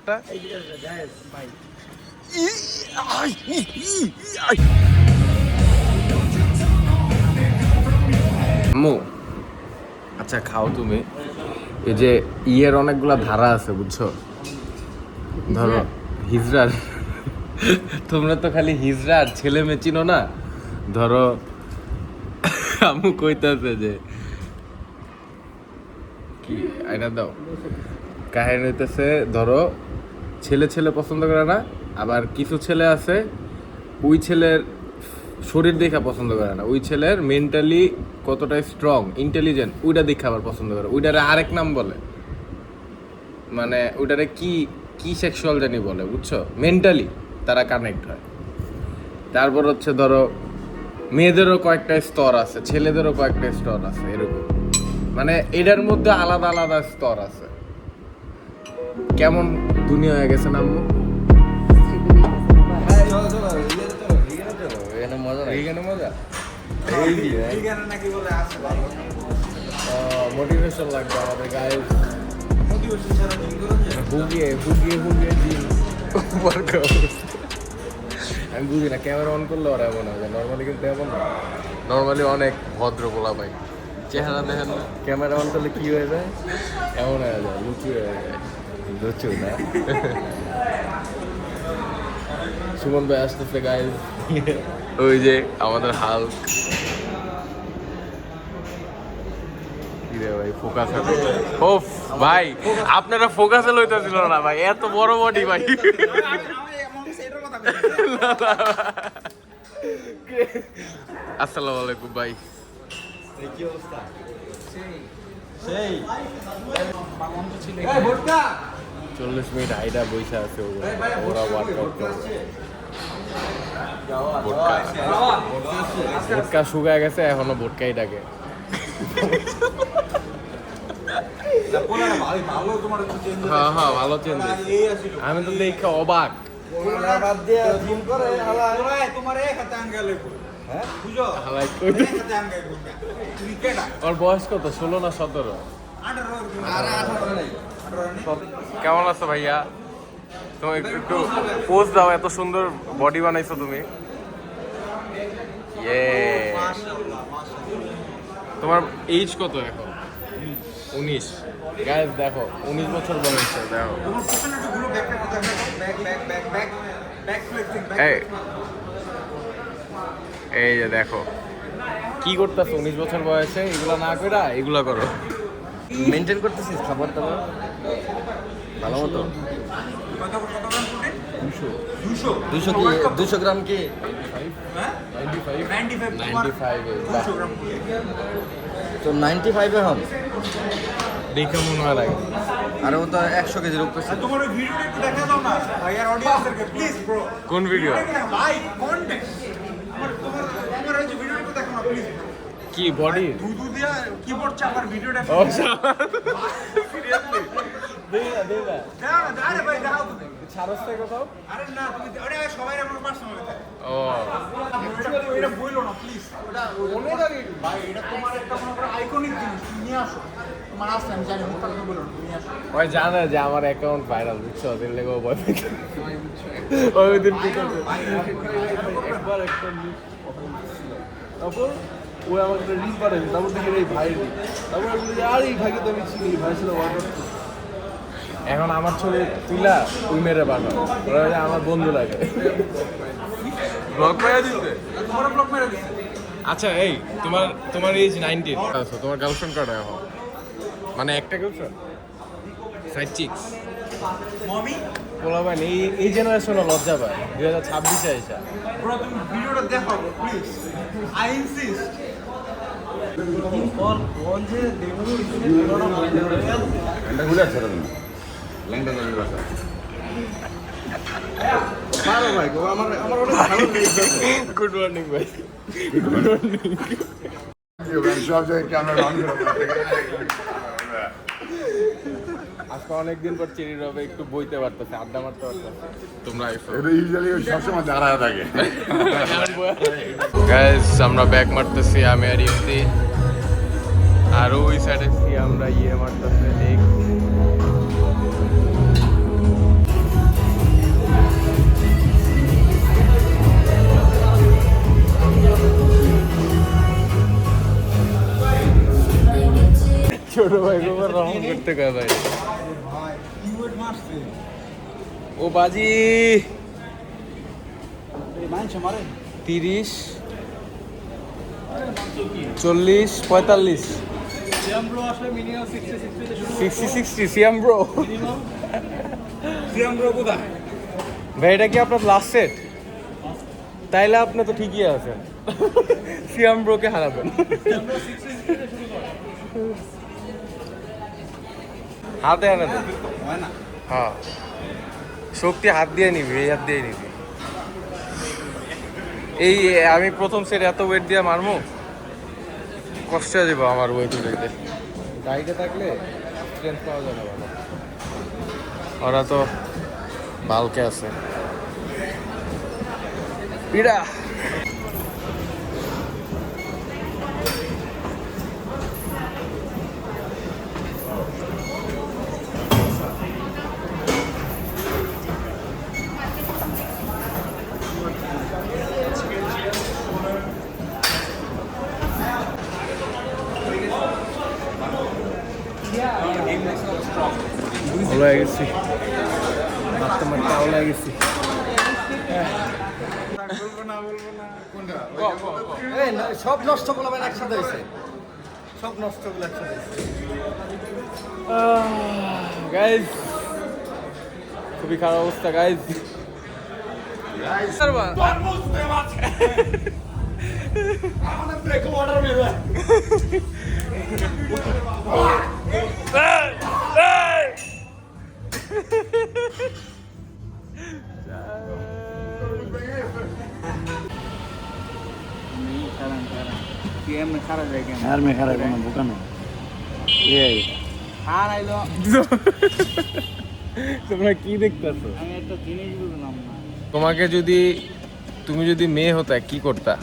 একটা আম্মু আচ্ছা খাও তুমি এই যে ইয়ের অনেকগুলা ধারা আছে বুঝছো ধরো হিজড়ার তোমরা তো খালি হিজড়া আর ছেলে মেয়ে চিনো না ধরো আম্মু কইতাছে যে কি আইনা দাও কাহিনী হইতেছে ধরো ছেলে ছেলে পছন্দ করে না আবার কিছু ছেলে আছে ওই ছেলের শরীর দেখা পছন্দ করে না ওই ছেলের মেন্টালি কতটা স্ট্রং ইন্টেলিজেন্ট ওইটা দেখে আবার পছন্দ করে ওইটারে আরেক নাম বলে মানে ওইটারে কি কি সেক্সুয়াল জানি বলে বুঝছো মেন্টালি তারা কানেক্ট হয় তারপর হচ্ছে ধরো মেয়েদেরও কয়েকটা স্তর আছে ছেলেদেরও কয়েকটা স্তর আছে এরকম মানে এটার মধ্যে আলাদা আলাদা স্তর আছে কেমন দুনিয়া হয়ে গেছে না আম্মু মোটিভেশন লাগবে আমাদের গায়ে ভুগিয়ে দিন আমি বুঝি না ক্যামেরা অন করলে ওরা এমন হবে নর্মালি কিন্তু এমন না নর্মালি অনেক ভদ্র বলা ভাই চেহারা দেখেন না ক্যামেরা অন করলে কি হয়ে যায় এমন হয়ে যায় লুচি হয়ে যায় লুচু না সুমন ভাই আসতেছে গাইজ ওই যে আমাদের হাল্ক ভাই ফোকাস ওফ ভাই আপনারা ফোকাসে লইতেছিল না ভাই এত বড় বডি ভাই আসসালামু আলাইকুম ভাই কি অবস্থা সেই 40 মিনিট আইডা বইসা আছে ওরা ওয়ার্কআউট করছে ভোটকা শুকায় গেছে এখনো ভোটকাই ডাকে হ্যাঁ হ্যাঁ ভালো চেঞ্জ আমি তো দেখে অবাক ওর বয়স কত 16 না 17 কেমন আছো ভাইয়া তুমি একটু পোজ দাও এত সুন্দর বডি বানাইছো তুমি তোমার এইজ কত এখন 19 গাইস দেখো 19 বছর বয়সে দেখো এই যে দেখো কি করতেছো 19 বছর বয়সে এগুলা না করে এগুলা করো মেনটেন করতেছিস খাবার দাবার ভালো মতো 200 গ্রাম কি 95 তো 95 এখন দেখে মনে হয় লাগে আরে ও তো 100 কেজি রূপ করছে তোমার ওই ভিডিওটা একটু দেখা দাও না ভাই আর অডিয়েন্সদেরকে প্লিজ ব্রো কোন ভিডিও ভাই কন্টেন্ট তোমার ওই যে ভিডিওটা দেখো না প্লিজ কি বডি দুধু দিয়া কিবোর্ড চাপার ভিডিওটা ও সিরিয়াসলি দেবা না আরে ভাই দাও তো ছাড়ছ থেকে কোথাও আরে না তুমি আরে সবাই আমার পার্সোনালি ও এটা বইলো না প্লিজ ওটা মনে রাখি ভাই এটা তোমার একটা মনে আইকনিক জিনিস নিয়ে আসো তোমার আসলে আমি জানি মুখটা তো বলো নিয়ে আসো ওই জানে যে আমার অ্যাকাউন্ট ভাইরাল বুঝছো দিন লেগে ও বয় ওই দিন কি করবে একবার একটা তারপর ও আমাকে রিল পাঠাবে তারপর দেখি এই ভাই তারপর বলি আর এই ভাইকে তো আমি চিনি ভাই ছিল এখন আমার ছবি তুইলা তুই মেরে পাঠাও ওরা আমার বন্ধু লাগে ব্লগ মেরে দিতে তোমার ব্লগ মেরে দিতে আচ্ছা এই তোমার এজ 19 আচ্ছা তোমার গার্লফ্রেন্ড কটা এখন মানে একটা গার্লফ্রেন্ড সাইড চিক্স মমি বলা ভাই এই জেনারেশনে লজ্জা পায় 2026 এ আইসা ব্রো তুমি ভিডিওটা দেখো প্লিজ আই ইনসিস্ট কোন যে দেখো ভিডিওটা এন্ড গুলো ছেড়ে দিন ল্যাংটা নলি ভাষা ভালো ভাই আমার অনেক ভালো লেগেছে গুড মর্নিং ভাই good morning you can show the camera on আজকে অনেকদিন পর চেরি রবে একটু বইতে পারতেছে আড্ডা মারতে পারতেছে তোমরা এটা ইউজুয়ালি সবসময় দাঁড়ায় থাকে গাইস আমরা ব্যাক মারতেছি আমি আর ইফতি আর ওই সাইডে আমরা ইয়ে মারতেছে ছোট ভাই গোবর রহম করতে কয় ভাই ও বাজি 30 40 45 60 সিয়াম ব্রো ভাই এটা কি আপনার লাস্ট সেট তাইলে আপনি তো ঠিকই আছেন সিয়াম ব্রোকে হারাবেন হাতে আনে তো হ্যাঁ শক্তি হাত দিয়ে নিবি এই হাত দিয়ে নিবি এই আমি প্রথম সেট এত ওয়েট দিয়ে মারমু কষ্ট হয়ে যাবো আমার ওয়েট উঠাইতে গাইডে থাকলে স্ট্রেংথ পাওয়া যাবে ভালো ওরা তো বালকে আছে পিড়া ওলাই গেছি মারতে মারতে ওলাই গেছি সব নষ্ট করলাম একসাথে হয়েছে সব নষ্ট করলো একসাথে গাইজ খুবই খারাপ অবস্থা গাইজ তোমরা কি দেখতেছো তোমাকে যদি তুমি যদি মেয়ে হতা কি করতা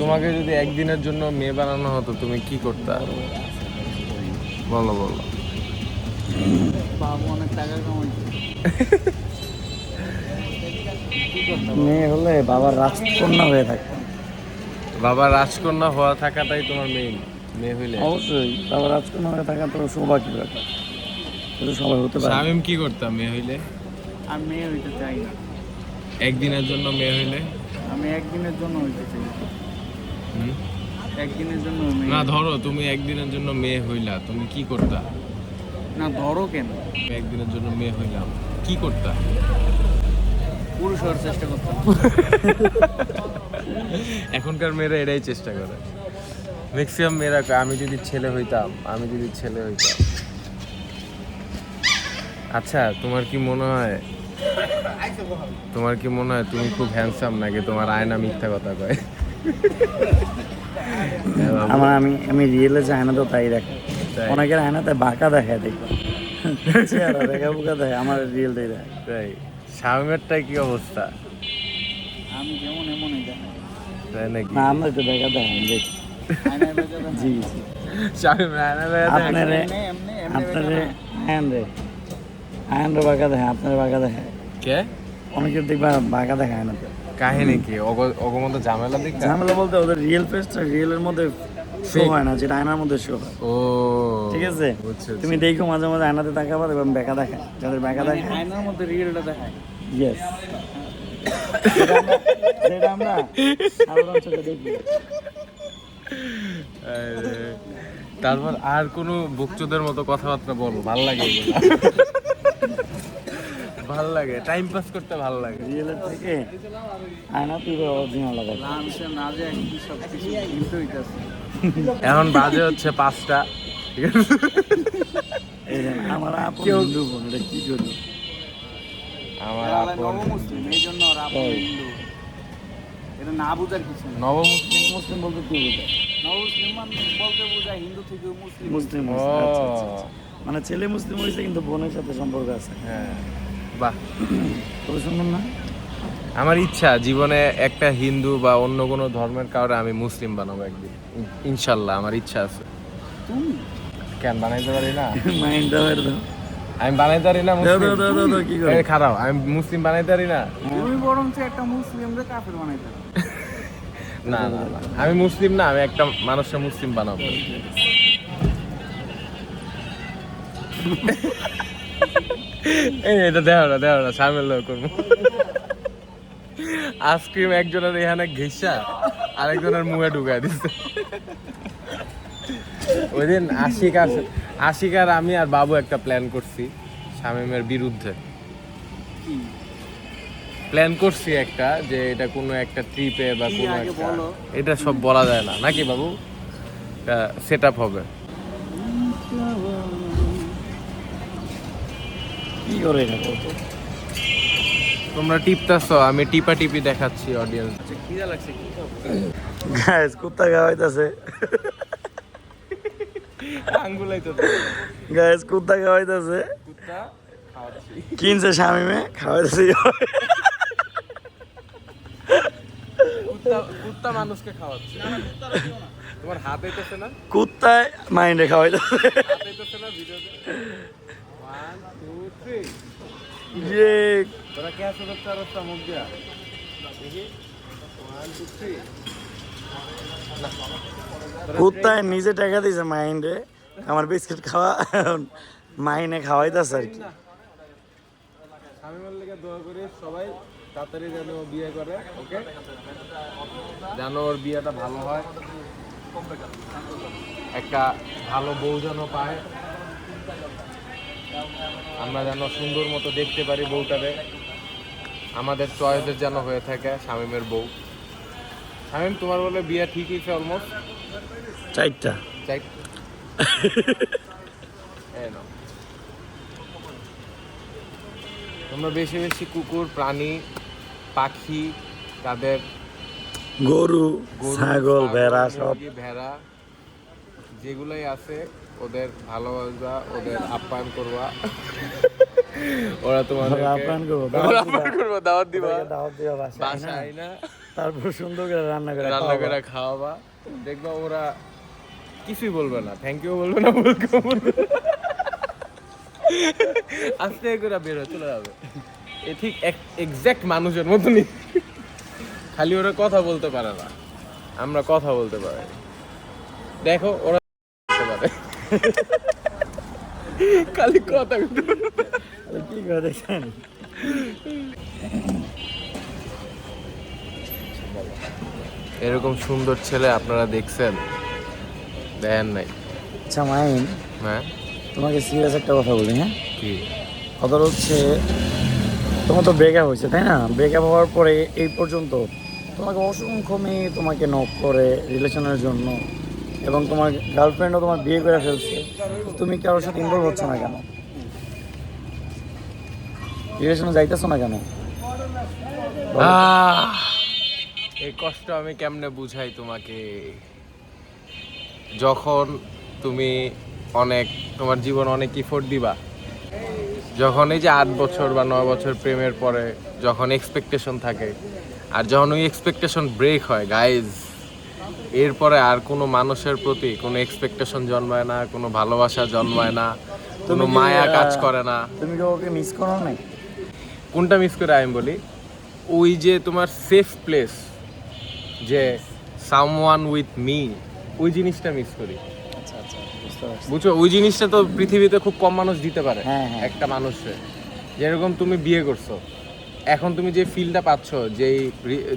তোমাকে যদি একদিনের জন্য মেয়ে বানানো হতো তুমি কি করতা বলো বলো মেয়ে হলে বাবার রাজকন্যা হয়ে থাকতো বাবার রাজকন্যা হওয়া থাকাটাই তোমার মেয়ে মেয়ে হইলে অবশ্যই বাবার রাজকন্যা হয়ে থাকা তো সৌভাগ্য ব্যাপার এটা সবাই হতে পারে শামিম কি করতাম মেয়ে হইলে আর মেয়ে হইতে চাই না একদিনের জন্য মেয়ে হইলে আমি একদিনের জন্য হইতে চাই একদিনের জন্য না ধরো তুমি একদিনের জন্য মেয়ে হইলা তুমি কি করতা না ধরো কেন একদিনের জন্য মেয়ে হইলাম কি করতা পুরুষ হওয়ার চেষ্টা করতাম এখনকার মেয়েরা এটাই চেষ্টা করে ম্যাক্সিমাম মেয়েরা কয়, আমি যদি ছেলে হইতাম আচ্ছা তোমার কি মনে হয় তুমি খুব হ্যান্ডসাম নাকি তোমার আয়না মিথ্যা কথা কয় আমি রিয়েলে যে আয়না তো তাই দেখে অনেকের আয়নাতে বাঁকা দেখায় দেখো চেহারা দেখা বুকা দেয় আমার রিয়েলটাই দেয় তাই শামিমেরটাই কি অবস্থা আমি যেমন এমনই দেখাই তাই নাকি না আমরা তো দেখা দেয় দেখি জি জি শামিম আয়না আপনারে আয়নরে বাঁকা দেখে আপনার বাঁকা দেখে কে অনেকের দেখবা বাঁকা দেখায় না কাহিনী কি অগমত ঝামেলা দেখি ঝামেলা বলতে ওদের রিয়েল ফেসটা রিয়েলের মধ্যে শো হয় না যেটা আয়নার মধ্যে শো হয় ও ঠিক আছে তুমি দেখো মাঝে মাঝে আয়নাতে তাকাবা এবং বেকা দেখায় যাদের বেকা দেখায় আয়নার মধ্যে রিয়েলটা দেখায় ইয়েস যেটা আমরা সাধারণ চোখে দেখি তারপর আর কোনো বকচোদের মতো কথাবার্তা বলো ভাল লাগে এগুলো ভাল লাগে টাইম পাস করতে ভাল লাগে রিয়েলের থেকে আয়না তুই অরিজিনাল লাগে না যে সব কিছু কিন্তু হইতাছে এখন বাজে হচ্ছে 5টা ঠিক আছে আমার আপন হিন্দু বোন এটা কি জন্য আমার আপন মুসলিম এই জন্য আর আপন হিন্দু এটা না বুঝার কিছু না নবমুসলিম মুসলিম বলতে কি বোঝায় নবমুসলিম বলতে বোঝায় হিন্দু থেকে মুসলিম আচ্ছা আচ্ছা মানে ছেলে মুসলিম হয়েছে কিন্তু বোনের সাথে সম্পর্ক আছে হ্যাঁ বাহ খুব সুন্দর না আমার ইচ্ছা জীবনে একটা হিন্দু বা অন্য কোনো ধর্মের কাউরে আমি মুসলিম বানাবো একদিন ইনশাল্লাহ আমার ইচ্ছা আছে তুমি কেন বানাইতে পারি না মাইন্ড দাও আমি বানাইতে পারি না মুসলিম দাও কি করে খারাপ আমি মুসলিম বানাইতে পারি না তুমি বরং একটা মুসলিমদের কাফের বানাইতে না না না, আমি মুসলিম না, আমি একটা মানুষকে মুসলিম বানাবো। এটা দেও না সামনে লোক করবো। আইসক্রিম একজনের এখানে ঘেঁষা আরেকজনের মুখে ঢুকাই দিচ্ছে। ওই দিন আশিকার আমি আর বাবু একটা প্ল্যান করছি শামীমের বিরুদ্ধে। প্ল্যান করছি একটা, যে এটা কোনো একটা ট্রিপে বা কোনো একটা, এটা সব বলা যায় না নাকি বাবু, সেট আপ হবে। কি করে এটা বলতো? তোমরা টিপতাছো, আমি টিপি দেখাচ্ছি অডিয়েন্স। খিদা লাগছে, কি খাবো? গাইস কুত্তা খাওয়াইতাছে। আঙ্গুলাই তো গাইস কুত্তা খাওয়াইতাছে। কুত্তা খাওয়াচ্ছি, কিনছে শামিমে, খাওয়াইতাছে। কুত্তা মানুষকে খাওয়াচ্ছে। তোমার হাত হইতেছে না? কুত্তায় মাইন্ডে খাওয়াইতাছে। হাত হইতেছে না ভিডিওতে? 1 2 3 যে তোরা কে আছো রাস্তা মুখ দিয়া দেখি। 1 2 3 কুত্তায় নিজে টাকা দিয়েছে মাইন্ডে আমার বিস্কিট খাওয়া, মাইনে খাওয়াইতাছে আর কি। শামীমের লেগে দোয়া করি সবাই, তাড়াতাড়ি যেন ও বিয়ে করে, ওকে? যেন ওর বিয়েটা ভালো হয়, একটা ভালো বউ যেন পায়, আমরা যেন সুন্দর মতো দেখতে পারি বউটারে, আমাদের চয়েসের যেন হয়ে থাকে শামীমের বউ। শামীম, তোমার বলে বিয়ে ঠিক হয়েছে অলমোস্ট? 4টা। তোমরা বেশি বেশি কুকুর, প্রাণী, পাখি, তাদের গরু, ছাগল, ভেড়া সব, ভেড়া যেগুলাই আছে ওদের ভালোবাসবা, ওদের আপ্যায়ন করবা। ওরা তোমাদের আপ্যায়ন করবো, দাওয়াত দিবা বাসায় না, তারপর সুন্দর করে রান্না করে খাওয়াবা। দেখবা ওরা কিছুই বলবে না, থ্যাংক ইউ বলবে না, আস্তে করে বের হয়ে চলে যাবে। এ ঠিক এক্সাক্ট মানুষের মতনই, খালি ওরা কথা বলতে পারে না, আমরা কথা বলতে পারি। দেখো ওরা পারে, খালি কথা কি করে দেখছেন। এরকম সুন্দর ছেলে আপনারা দেখছেন? দেখেন নাই? আচ্ছা মাইন, হ্যাঁ তোমাকে সিরিয়াস একটা কথা বলি। হ্যাঁ, কি কথা হচ্ছে, তোমার তো ব্রেকআপ হয়েছে তাই না? ব্রেকআপ হওয়ার পরে এই পর্যন্ত তোমাকে অসংখ্য মেয়ে তোমাকে নক করে রিলেশনের জন্য, এবং তোমার গার্লফ্রেন্ডও তোমার বিয়ে করে ফেলছে, তুমি কারোর সাথে ইনভলভ হচ্ছ না কেন? রিলেশনে যাইতেছো না কেন? এই কষ্ট আমি কেমনে বুঝাই তোমাকে? যখন তুমি তোমার জীবন অনেক ইফোর্ট দিবা, যখন এই যে 8 বছর বা 9 বছর প্রেমের পরে যখন এক্সপেকটেশন থাকে, আর যখন ওই এক্সপেকটেশন ব্রেক হয় গাইজ, এরপরে আর কোনো মানুষের প্রতি কোনো এক্সপেকটেশন জন্মায় না, কোনো ভালোবাসা জন্মায় না, কোনো মায়া কাজ করে না। তুমি কি ওকে মিস করো না? কোনটা মিস করে আমি বলি? ওই যে তোমার সেফ প্লেস, যে সামওয়ান উইথ মি, ওই জিনিসটা মিস করি। আচ্ছা আচ্ছা, বুঝতে পারছি। বুঝছো, ওই জিনিসটা তো পৃথিবীতে খুব কম মানুষ দিতে পারে। হ্যাঁ, হ্যাঁ। একটা মানুষে যেরকম তুমি বিয়ে করছো, এখন তুমি যে ফিলটা পাচ্ছ,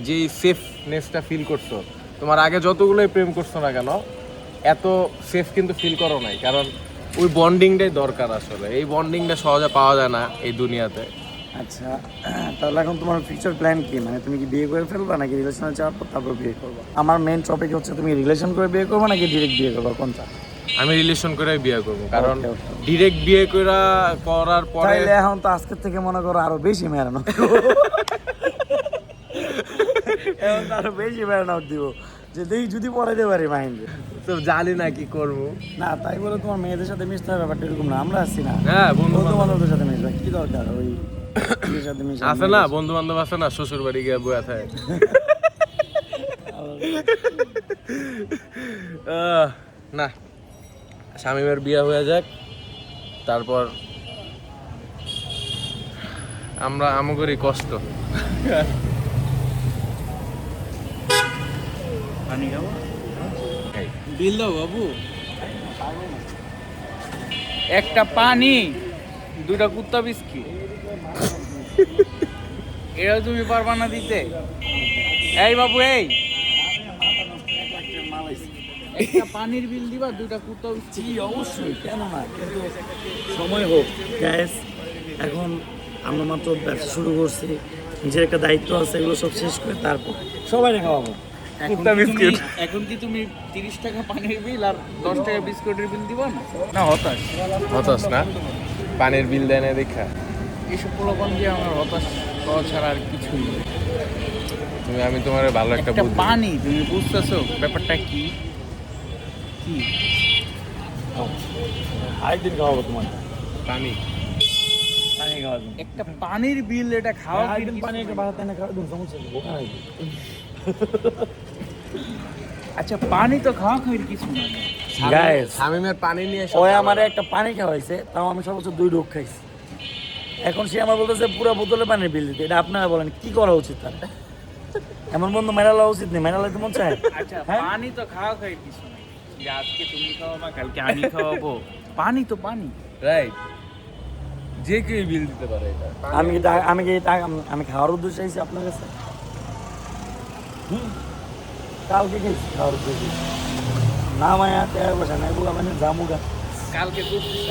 যেই সেফনেসটা ফিল করছো, তোমার আগে যতগুলোই প্রেম করছো না কেন, এত সেফ কিন্তু ফিল করো নাই, কারণ ওই বন্ডিংটাই দরকার। আসলে এই বন্ডিংটা সহজে পাওয়া যায় না এই দুনিয়াতে। আচ্ছা, তাহলে এখন তোমার ফিউচার প্ল্যান কি? মানে তুমি কি বিয়ে করে ফেলবা নাকি রিলেশনে যাওয়ার পর তারপর বিয়ে করবা? আমার মেইন টপিক হচ্ছে তুমি রিলেশন করে বিয়ে করবা নাকি ডিরেক্ট বিয়ে করবা, কোনটা? আমি রিলেশন করে বিয়ে করবো, কারণ Okay, okay. ডিরেক্ট বিয়ে করার পরে তাইলে এখন তো আজকের থেকে মনে করো আরো বেশি মেরানো, এখন তো আরো বেশি মেরানো দিব, যে দেখি যদি পড়াইতে পারি মাইন্ডে। তো জানি না কি করবো। না তাই বলে তোমার মেয়েদের সাথে মিশতে হবে ব্যাপারটা এরকম না, আমরা আসছি না হ্যাঁ, বন্ধু বান্ধবদের সাথে মিশবে, কি দরকার ওই মেয়েদের সাথে মিশে? আছে না বন্ধু বান্ধব, আছে না শ্বশুর বাড়ি গিয়ে বয়ে থাকে। না, শামীমের বিয়ে হয়ে যাক, তারপর আমাদেরই কষ্ট। পানি খাবো? বিল দাও বাবু। একটা পানি, দুটা কুত্তা বিস্কিট, এটাও তুমি পারবা না দিতে? এই বাবু, এই একটা পানির বিল দিবা, দুটা কুত্তা বিস্কিট। জি অবশ্যই, কেন না, কিন্তু সময় হোক গ্যাস। এখন আমরা মাত্র ব্যবসা শুরু করছি, নিজের একটা দায়িত্ব আছে, এগুলো সব শেষ করে তারপর সবাই খাওয়াবো। এখন কি তুমি 30 টাকা পানির বিল আর 10 টাকা বিস্কুটের বিল দিবা না? না হতাশ। হতাশ না, পানির বিল দেয় না দেখা। এইসব প্রলোভন দিয়ে আমার হতাশ হওয়া ছাড়া আর কিছুই নেই। আমি তোমার ভালো একটা একটা বুদ্ধি পানি, তুমি বুঝতেছো ব্যাপারটা কি? কি আরেকদিন খাওয়াবো তোমার পানি পানি খাওয়াবো। একটা পানির বিল, এটা খাওয়া আরেকদিন পানি একটা বাড়াতে না খাওয়া দিন সমস্যা নেই, ওখানে আসবে। আচ্ছা, পানি তো খাওয়া খাওয়ার কিছু না। Guys, শামিমের পানি নিয়ে ওই আমারে একটা পানি খাওয়াইছে, তাও আমি সর্বোচ্চ 2 ঢোক খাইছি। এখন সে আমার বলতেছে পুরো বোতলে পানির বিল দিতে। এটা আপনারা বলেন কি করা উচিত তার? এমন বন্ধু মেরা লওয়া উচিত নেই, মেরা লাইতে মন চায়? আচ্ছা, হ্যাঁ? পানি তো খাওয়া খাওয়ার কিছু নাই যে আজকে তুমি খাওয়াবা, কালকে আমি খাওয়াবো। পানি তো পানি। রাইট, যে কেউ বিল দিতে পারে এটা। আমি খাওয়ার উদ্দেশ্যে চাইছি আপনার কাছে। কালকে খেয়েছি খাওয়ার উদ্দেশ্যে, না মায়া তেয়ার বসা না, এগুলো মানে জামুগা। কালকে দুধ 100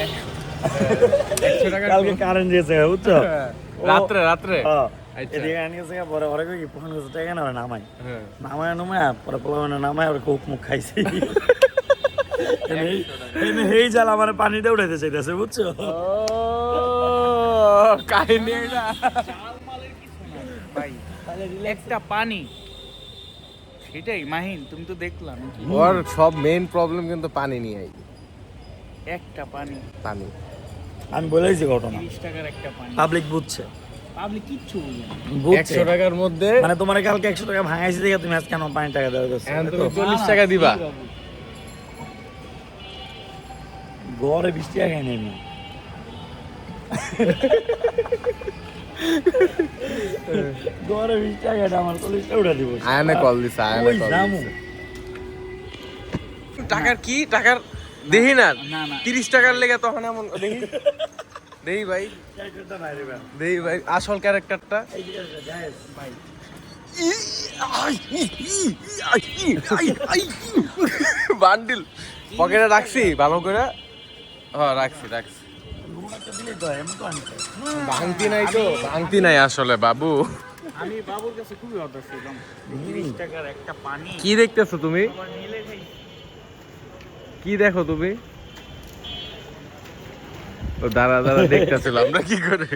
টাকা কালকে কারেন্ট দিয়েছে, বুঝছো? রাত্রে হ্যাঁ। আচ্ছা। এদিকে আনিয়েছে, পরে ওরা কি 1500 টাকা না নামাই হ্যাঁ। নামায় পরে পোলাপানে নামায় ওরা কোক মুখ খাইছি। এই জাল আমার পানিতে উঠাইতে চাইতেছে, বুঝছো? কাহিনী এটা। ভাই, একটা পানি, সেটাই মাহিন, তুমি তো দেখলাম কি ওর সব মেইন প্রবলেম কিন্তু পানি নিয়ে একটা পানি, পানি। আমি বলেছি ঘটনা, 30 টাকার একটা পানি। পাবলিক বুঝছে, পাবলিক কিচ্ছু বুঝে না। 100 টাকার মধ্যে মানে তোমার কালকে 100 টাকা ভাঙাইছি দেখে তুমি আজ কেন 5 টাকা দেওয়া এখন তুমি যাচ্ছে? 40 টাকা দিবা। গড়ে 20 টাকা খাই নাই আমি। গড়ে 20 টাকা আমার 40 টাকা উঠা দিব। আয়নে কল দিছে, আয়নে ওই কল জামু। দিছে। টাকার কি টাকার দেখি না, না, না। 30 টাকার লেগে তখন এমন দেখি দেই ভাই, দেই ভাই আসল ক্যারেক্টারটা। বান্ডিল পকেটে রাখছি ভালো করে। হ্যাঁ রাখছি। ভাঙতি নাই তো, ভাঙতি নাই আসলে বাবু। আমি বাবুর কাছে খুবই হতাশ ছিলাম। 30 টাকার একটা পানি কি দেখতেছো তুমি? আবার নিলে খাই। কি দেখো তুমি? ও দাঁড়া দেখতেছিল আমরা কি করে।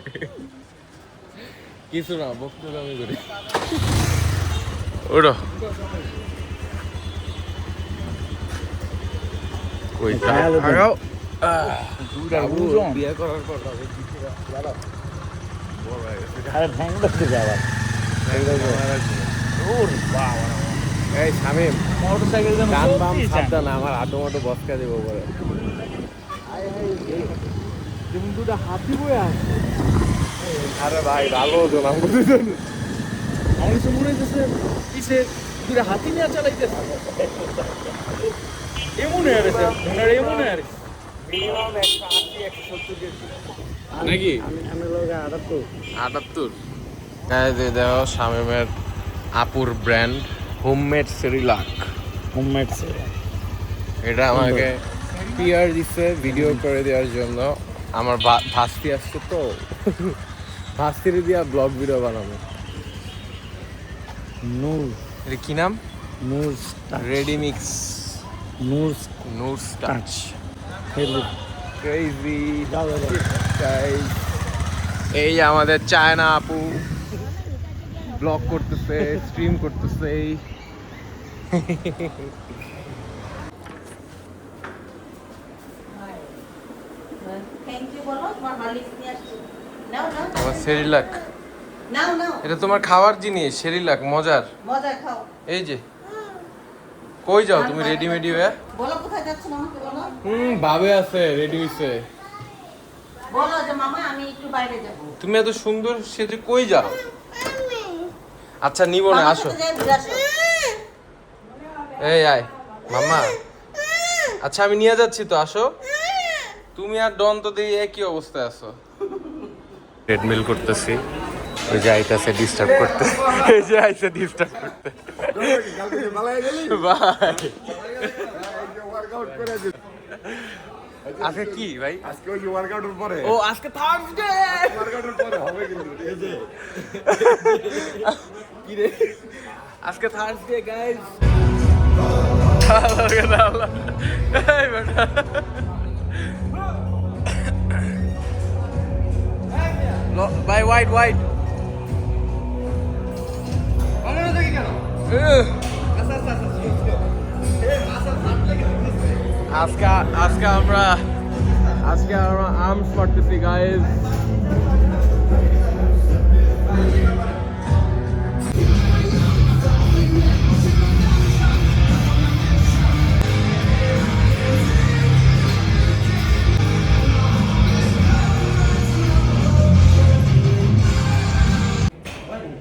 কিছু না, বক্তব্য আমি করি। ওড়ো কই থাকাও বাবু বিয়ে করার পর আরে ভ্যাং দেখতে যাওয়া। এই শামিম, মোটরসাইকেল যেন ডান বাম সত্যিই চায়। সাবধান, আমার হাঁটু মাটু বসকা দিব পরে। তুমি দুটো হাতি বয়ে আসো। আরে ভাই ভালো ওজন আমাকে দুজন। আমার কিছু মনে হইতেছে কিসে দুটো হাতি নিয়ে চালাইতেছে। এমন হয়ে গেছে, এমন হয়ে গেছে। মিনিমাম 180-170 কেজি নাকি? আমি লোক 78। দেখো শামিমের আপুর ব্র্যান্ড হোমমেড সেরিলাক। হোমমেড এটা আমাকে পিআর দিচ্ছে ভিডিও করে দেওয়ার জন্য। আমার ভাস্তি আসছে তো, ভাস্তির দিয়া ব্লগ ভিডিও বানাবো। নূর এটা কি নাম? নূর রেডি মিক্স নূর টাচ। ফেসবুক ক্রেজি দাও এই আমাদের চায়না আপু ব্লগ করতেছে, স্ট্রিম করতেছে। থ্যাংক ইউ বলো, তোমার হরলিক্স নিয়ে আসছি। নাও নাও আমার সেরিলাক, নাও নাও, এটা তোমার খাওয়ার জিনিস। সেরিলাক মজার। মজা খাও। এই যে কই যাও তুমি রেডিমেডি হয়ে? বলো কোথায় যাচ্ছ মামাকে বলো। বাবে আছে রেডি হইছে। বলো যে মামা আমি একটু বাইরে যাব। তুমি এত সুন্দর সেজে কই যাও? আচ্ছা নিব না, মামার আসো। সাথে যাই ঘুরে আসো। এই আয় মাম্মা। আচ্ছা আমি নিয়ে যাচ্ছি তো, আসো। তুমি আর ডন তো দিয়ে একই অবস্থায় আছো। ট্রেডমিল করতেছি, ওই যে আইতাছে ডিস্টার্ব করতে, এই যে আইছে ডিস্টার্ব করতে। আজকে কি ভাই? আজকে ওই ওয়ার্কআউটের পরে ও আজকে থার্সডে, ওয়ার্কআউটের পরে হবে কিন্তু এই যে কি রে আজকে থার্সডে গাইস। ভাই হোয়াইট হোয়াইট আজকে আমরা আর্মস করতেছি গাইস।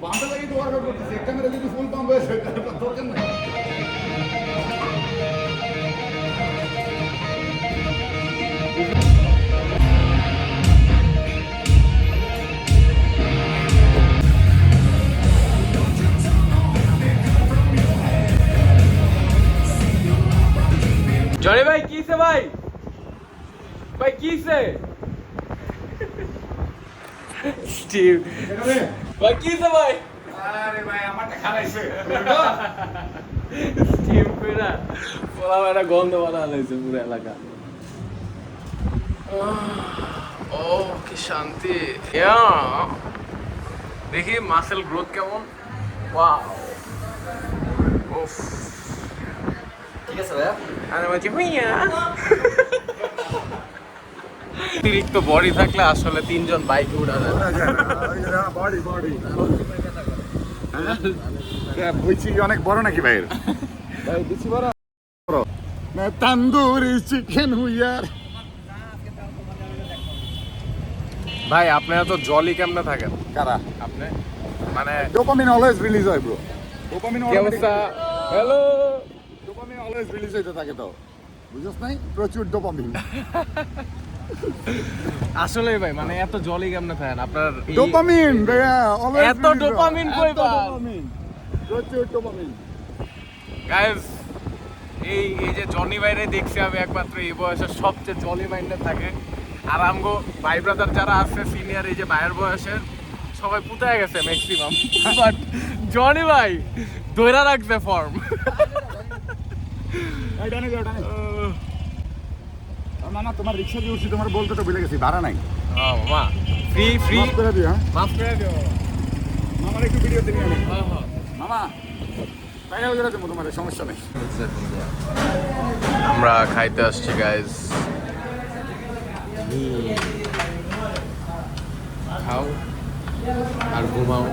পাম্পে লাগি তো ওয়ার্কআউট করতেছি, একটা মেরে যদি ফুল পাম্প হয়ে যায় তাহলে দরকার নাই। জনি ভাই কিসে ভাই? ভাই কিসে? স্টিভ ভাই কিসে ভাই? আরে ভাই আমারটা খারাইছে। স্টিভ পেরা বলা একটা গন্ধ বানা হয়েছে পুরো এলাকা। ও কি শান্তি। দেখি মাসেল গ্রোথ কেমন। ওয়াও উফ ঠিক আছে ভাইয়া। আরে বলছি ভাইয়া অতিরিক্ত বডি থাকলে আসলে তিনজন বাইকে উঠা যায় না। বডি বডি হ্যাঁ বইছি অনেক বড় নাকি ভাইয়ের? ভাই বেশি বড় না তন্দুরি চিকেন হুইয়ার। ভাই আপনারা তো জলি কেমনে থাকেন? কারা? আপনি মানে ডোপামিন অলওয়েজ রিলিজ হয় ব্রো। ডোপামিন কি অবস্থা? হ্যালো ডোপামিন অলওয়েজ রিলিজ হইতে থাকে তো, বুঝছস নাই? প্রচুর ডোপামিন। আসলে ভাই মানে এত জলি কেমনে থাকেন আপনার? ডোপামিন ভাইয়া অলওয়েজ এত ডোপামিন কই পান? প্রচুর ডোপামিন। গাইস এই যে জনি ভাইরে দেখছি আমি একমাত্র এই বয়সে সবচেয়ে জলি মাইন্ডে থাকে। আর আমগো ভাই ব্রাদার যারা আছে সিনিয়র এই যে ভাইয়ের বয়সের সবাই পুতায় গেছে ম্যাক্সিমাম, বাট জনি ভাই ধইরা রাখছে ফর্ম। এই ডানে যাও ডানে। মামা তোমার রিকশা দিয়ে উঠছি, তোমার বলতে তো ভুলে গেছি ভাড়া নাই। মামা ফ্রি ফ্রি মাফ করে দিও। হ্যাঁ মাফ করে দিও মামার একটু ভিডিও দিবি আমি। মামা টাকা করে দেবো, তোমার সমস্যা নেই। আমরা খাইতে আসছি গাইস। খাও আর ঘুমাও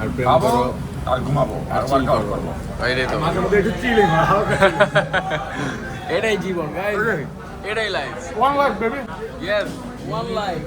আর প্রেম করো আর ঘুমাবো আর ওয়ার্কআউট করবো। এটাই তো, মাঝে মধ্যে একটু চিলিং এটাই জীবন গাইস, এটাই life. One life baby. Yes one life.